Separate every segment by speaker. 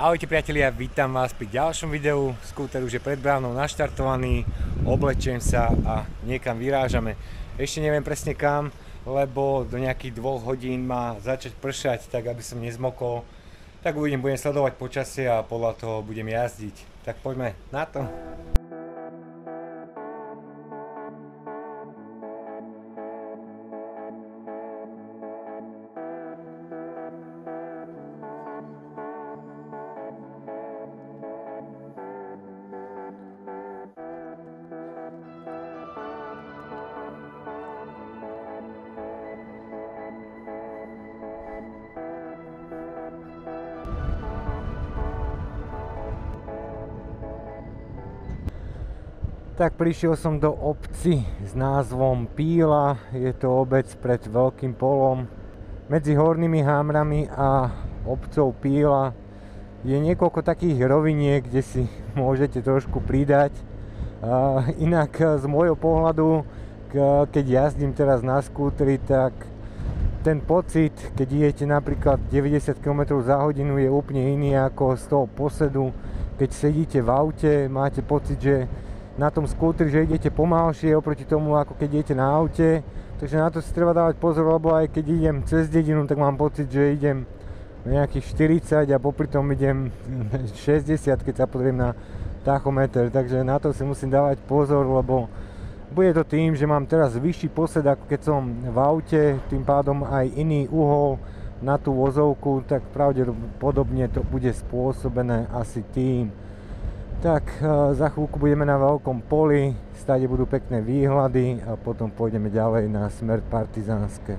Speaker 1: Ahojte priatelia, vítam vás pri ďalšom videu. Skúter už je pred bránou naštartovaný, oblečiem sa a niekam vyrážame. Ešte neviem presne kam, lebo do nejakých 2 hodín má začať pršať, tak aby som nezmokol. Tak budem sledovať počasie a podľa toho budem jazdiť. Tak poďme na to. Tak prišiel som do obci s názvom Píla, je to obec pred Veľkým polom. Medzi Hornými Hámrami a obcou Píla je niekoľko takých roviniek, kde si môžete trošku pridať. Inak z môjho pohľadu, keď jazdím teraz na skútri, tak ten pocit, keď idete napríklad 90 km za hodinu, je úplne iný ako z toho posedu. Keď sedíte v aute, máte pocit, že na tom skútri, že idete pomalšie oproti tomu, ako keď idete na aute. Takže na to si treba dávať pozor, lebo aj keď idem cez dedinu, tak mám pocit, že idem nejakých 40 a popri tom idem 60, keď sa pozriem na tachometer. Takže na to si musím dávať pozor, lebo bude to tým, že mám teraz vyšší posed, ako keď som v aute, tým pádom aj iný uhol na tú vozovku, tak pravdepodobne to bude spôsobené asi tým. Tak za chvíľku budeme na Veľkom poli, stáde budú pekné výhľady a potom pôjdeme ďalej na smer Partizánske.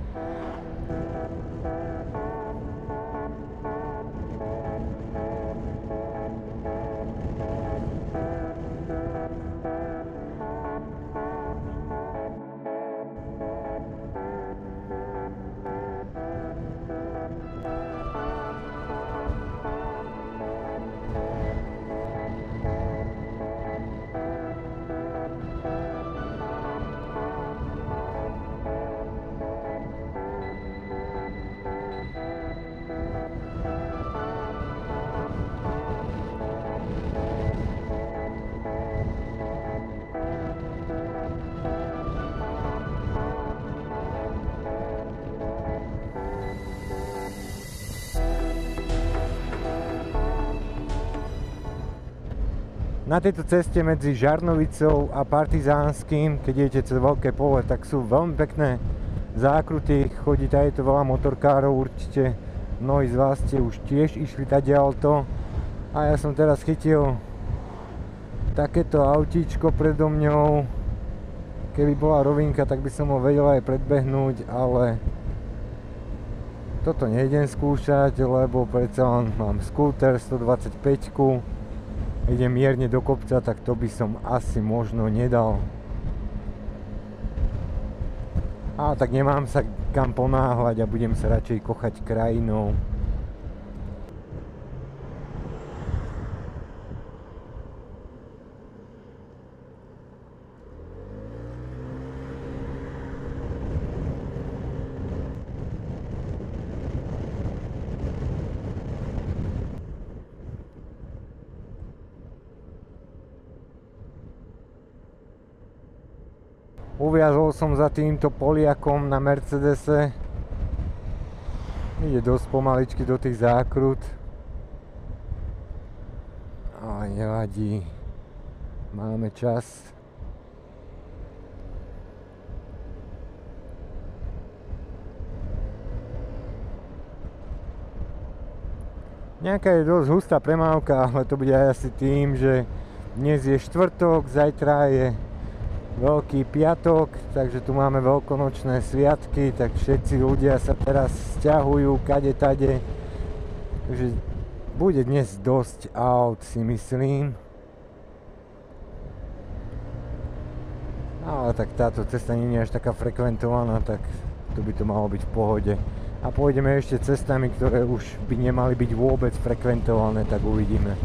Speaker 1: Na tejto ceste medzi Žarnovicou a Partizánskym, keď idete cez Veľké pole, tak sú veľmi pekné zákruty, chodí tady to veľa motorkárov, určite mnohí z vás ste už tiež išli tadiaľto. A ja som teraz chytil takéto autíčko predo mňou. Keby bola rovinka, tak by som ho vedel aj predbehnúť, ale toto nejdem skúšať, lebo predsa len mám skúter 125-ku. Idem mierne do kopca, tak to by som asi možno nedal. A tak nemám sa kam ponáhľať a budem sa radšej kochať krajinou. Uviazol som za týmto Poliakom na Mercedese. Ide dosť pomaličky do tých zákrut. Ale nevadí. Máme čas. Nejaká je dosť hustá premávka, ale to bude aj asi tým, že dnes je štvrtok, zajtra je Veľký piatok, takže tu máme veľkonočné sviatky, tak všetci ľudia sa teraz sťahujú kade tade. Takže bude dnes dosť aut, si myslím. Ale tak táto cesta nie je až taká frekventovaná, tak tu by to malo byť v pohode. A pôjdeme ešte cestami, ktoré už by nemali byť vôbec frekventované, tak uvidíme.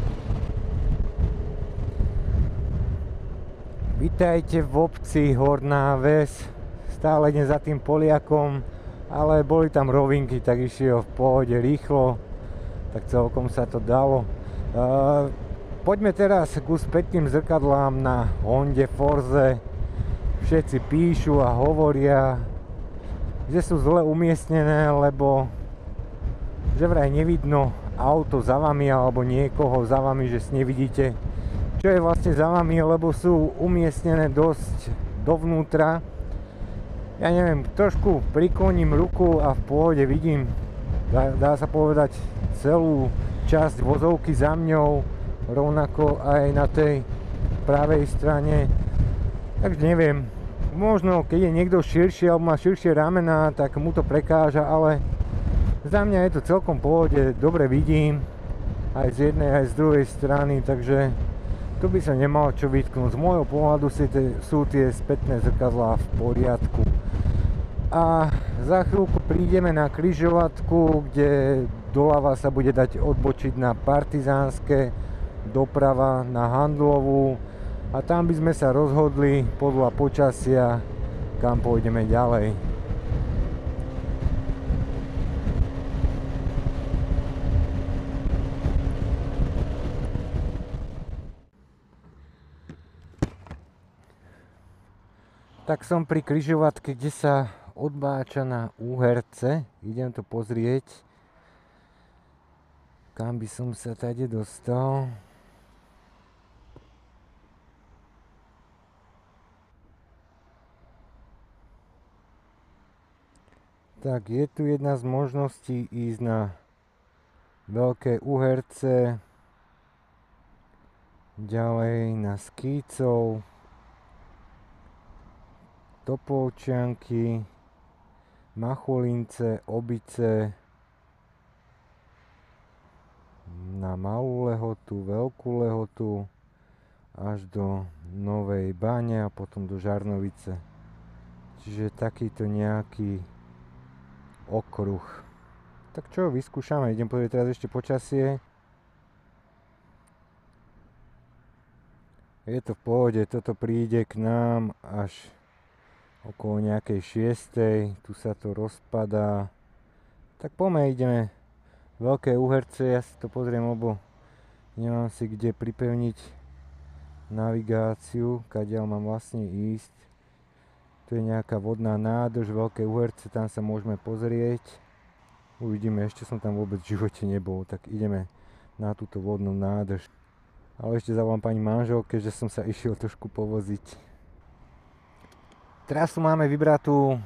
Speaker 1: Vítajte v obci Horná Ves, stále idem za tým Poliakom, ale boli tam rovinky, tak išiel v pohode rýchlo, tak celkom sa to dalo. Poďme teraz ku spätným zrkadlám na Honde Forze. Všetci píšu a hovoria, že sú zle umiestnené, lebo že vraj nevidno auto za vami alebo niekoho za vami, že si nevidíte, čo je vlastne za vami, lebo sú umiestnené dosť dovnútra. Ja neviem, trošku prikloním ruku a v pohode vidím, dá sa povedať, celú časť vozovky za mňou, rovnako aj na tej pravej strane. Takže neviem, možno keď je niekto širší alebo má širšie ramená, tak mu to prekáža, ale za mňa je to celkom v pohode, dobre vidím aj z jednej, aj z druhej strany, takže tu by sa nemalo čo vytknúť. Z môjho pohľadu sú tie spätné zrkadlá v poriadku. A za chvíľku prídeme na križovatku, kde doľava sa bude dať odbočiť na Partizánske, doprava na Handlovú a tam by sme sa rozhodli podľa počasia, kam pôjdeme ďalej. Tak som pri križovatke, kde sa odbáča na Úherce. Idem to pozrieť, kam by som sa tady dostal. Tak je tu jedna z možností ísť na Veľké Úherce, ďalej na Skýcov, Topolčianky, Machulince, Obice, na Malú Lehotu, Veľkú Lehotu, až do Novej Bane a potom do Žarnovice. Čiže takýto nejaký okruh. Tak čo, vyskúšame, idem pozrieť teraz ešte počasie. Je to v pohode, toto príde k nám až okolo nejakej 6. Tu sa to rozpadá. Tak poďme, ideme Veľké Úherce, ja si to pozriem, lebo nemám si kde pripevniť navigáciu, kadiaľ mám vlastne ísť. Tu je nejaká vodná nádrž, Veľké Úherce, tam sa môžeme pozrieť. Uvidíme, ešte som tam vôbec v živote nebol, tak ideme na túto vodnú nádrž. Ale ešte zavolám pani manželke, že som sa išiel trošku povoziť. Trasu máme vybratú,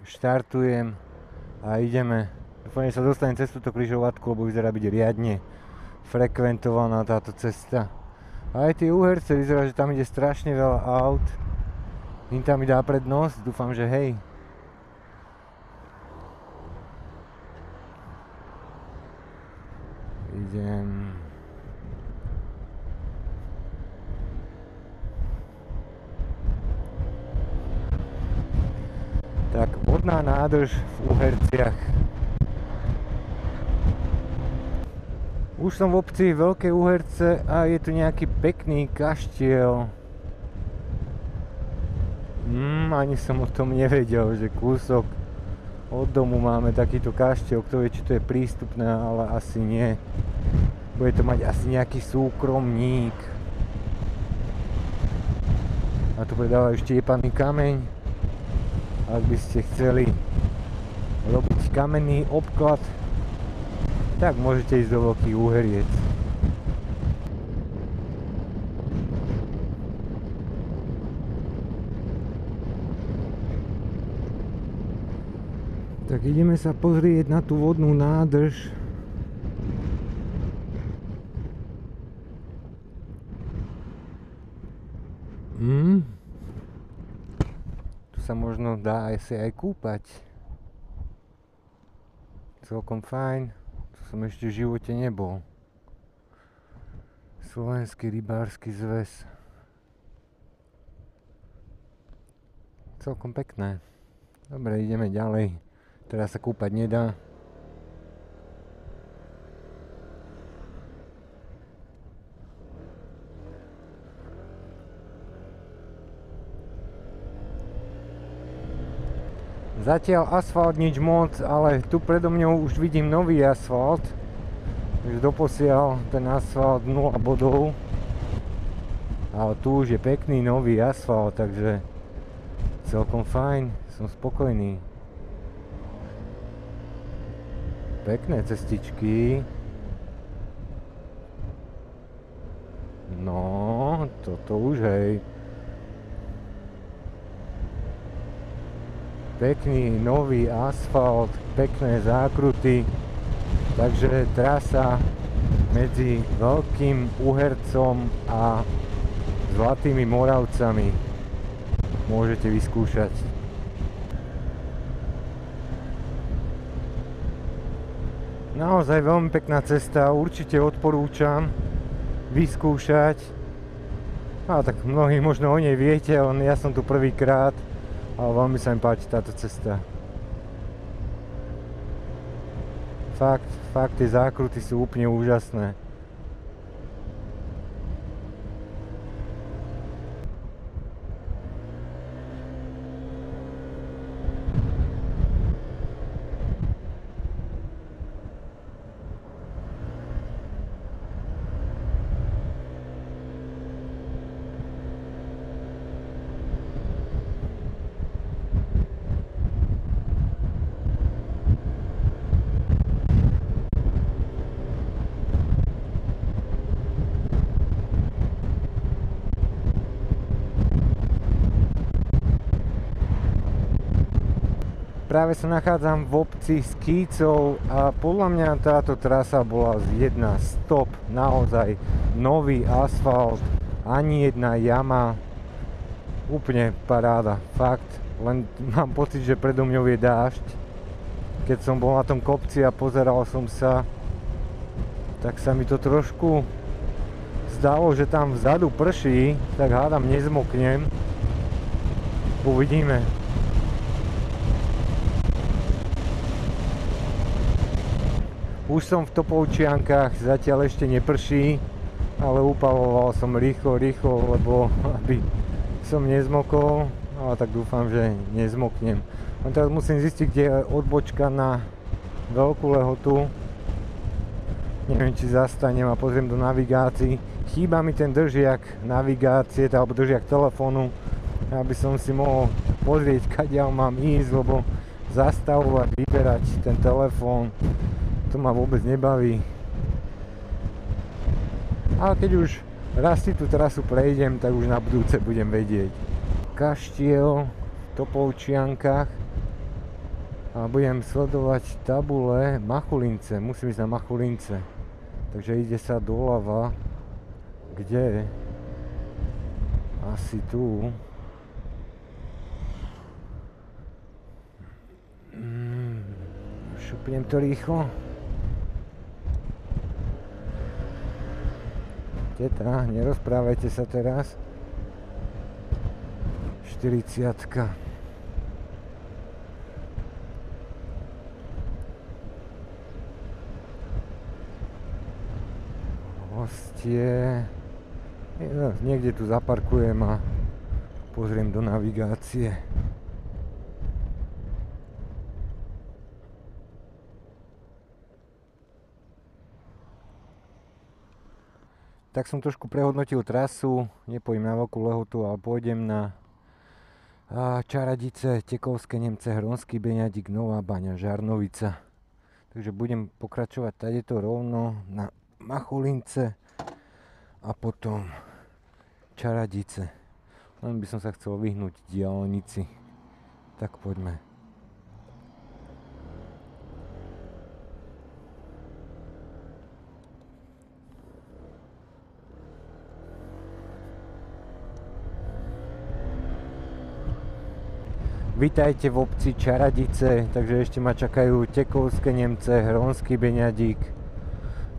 Speaker 1: štartujem a ideme. Dúfam, že sa dostanem cez túto križovatku, lebo vyzerá byť riadne frekventovaná táto cesta. A aj tie Úherce, vyzerá, že tam ide strašne veľa aut. Im tam mi dá prednosť, dúfam, že hej. Idem. Tak, vodná nádrž v Úherciach. Už som v obci Veľké Úherce a je tu nejaký pekný kaštiel. Ani som o tom nevedel, že kúsok od domu máme takýto kaštiel. Kto vie, či to je prístupné, ale asi nie. Bude to mať asi nejaký súkromník. A tu predávajú štiepaný kameň. Ak by ste chceli robiť kamenný obklad, tak môžete ísť do Veľkých Úheriec. Tak ideme sa pozrieť na tú vodnú nádrž. Tu sa možno dá aj kúpať. Celkom fajn. Tu som ešte v živote nebol. Slovenský rybársky zväz. Celkom pekné. Dobre, ideme ďalej. Teraz sa kúpať nedá. Zatiaľ asfalt nič moc, ale tu predo mňou už vidím nový asfalt. Takže doposiaľ ten asfalt 0 bodov. Ale tu už je pekný nový asfalt, takže celkom fajn, som spokojný. Pekné cestičky. No, toto už hej. Pekný nový asfalt, pekné zákruty. Takže trasa medzi Veľkým Uhercom a Zlatými Moravcami môžete vyskúšať. Naozaj veľmi pekná cesta, určite odporúčam vyskúšať. A tak mnohí možno o nej viete, len ja som tu prvýkrát, ale veľmi sa mi páči táto cesta. Fakt, tie zákruty sú úplne úžasné. Práve sa nachádzam v obci Skýcov a podľa mňa táto trasa bola jedna stop, naozaj nový asfalt, ani jedna jama, úplne paráda, fakt, len mám pocit, že predo mňou je dážď. Keď som bol na tom kopci a pozeral som sa, tak sa mi to trošku zdalo, že tam vzadu prší, tak hádam nezmoknem, uvidíme. Už som v Topolčiankach, zatiaľ ešte neprší, ale upaloval som rýchlo, lebo aby som nezmokol, ale tak dúfam, že nezmoknem. A teraz musím zistiť, kde je odbočka na Veľkú Lehotu. Neviem, či zastanem a pozriem do navigácií. Chýba mi ten držiak navigácie, alebo držiak telefónu, aby som si mohol pozrieť, kadiaľ mám ísť, lebo zastavovať, vyberať ten telefón, to ma vôbec nebaví. Ale keď už raz si tú trasu prejdem, tak už na budúce budem vedieť. Kaštiel v Topolčiankach a budem sledovať tabule Machulince. Musím ísť na Machulince. Takže ide sa doľava. Kde? Asi tu. Šupnem to rýchlo. Teta, nerozprávajte sa teraz. 40-ka. Hostie. Niekde tu zaparkujem a pozriem do navigácie. Tak som trošku prehodnotil trasu, nepôjdem na Veľkú Lehotu, ale pôjdem na Čaradice, Tekovské Nemce, Hronský Beňadik, Nová Baňa, Žarnovica. Takže budem pokračovať tadeto rovno na Machulince a potom Čaradice. Len by som sa chcel vyhnúť diaľnici. Tak poďme. Vítajte v obci Čaradice, takže ešte ma čakajú Tekovské Nemce, Hronský Beňadik,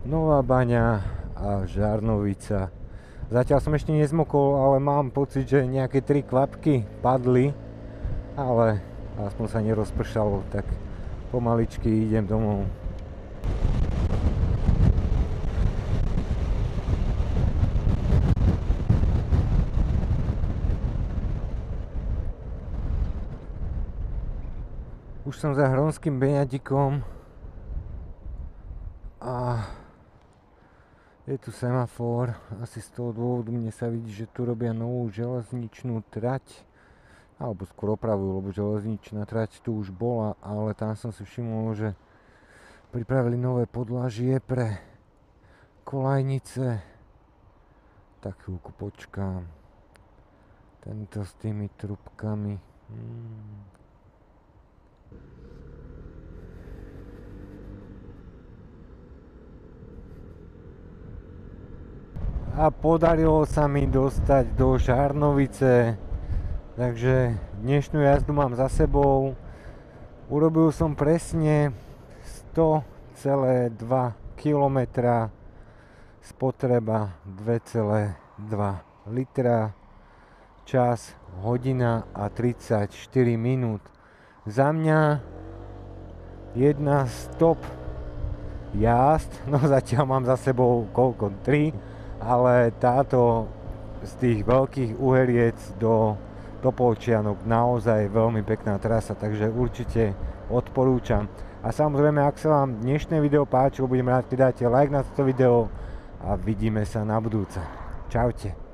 Speaker 1: Nová Baňa a Žarnovica. Zatiaľ som ešte nezmokol, ale mám pocit, že nejaké 3 kvapky padli, ale aspoň sa nerozpršalo, tak pomaličky idem domov. Už som za Hronským Beňadikom a Je tu semafor, asi z toho dôvodu mne sa vidí, že tu robia novú železničnú trať, alebo skôr opravujú, lebo železničná trať tu už bola, ale tam som si všimol, že pripravili nové podlažie pre kolajnice. Tak chvíľku počkám. Tento s tými trubkami. A podarilo sa mi dostať do Žarnovice, takže dnešnú jazdu mám za sebou. Urobil som presne 100,2 km, spotreba 2,2 litra, čas hodina a 34 minút. Za mňa jedna stop jazd, no zatiaľ mám za sebou koľko? 3, ale táto z tých veľkých Uheriec do Topolčianok naozaj veľmi pekná trasa, takže určite odporúčam. A samozrejme, ak sa vám dnešné video páčilo, budem rád, keď dáte like na toto video a vidíme sa na budúce. Čaute.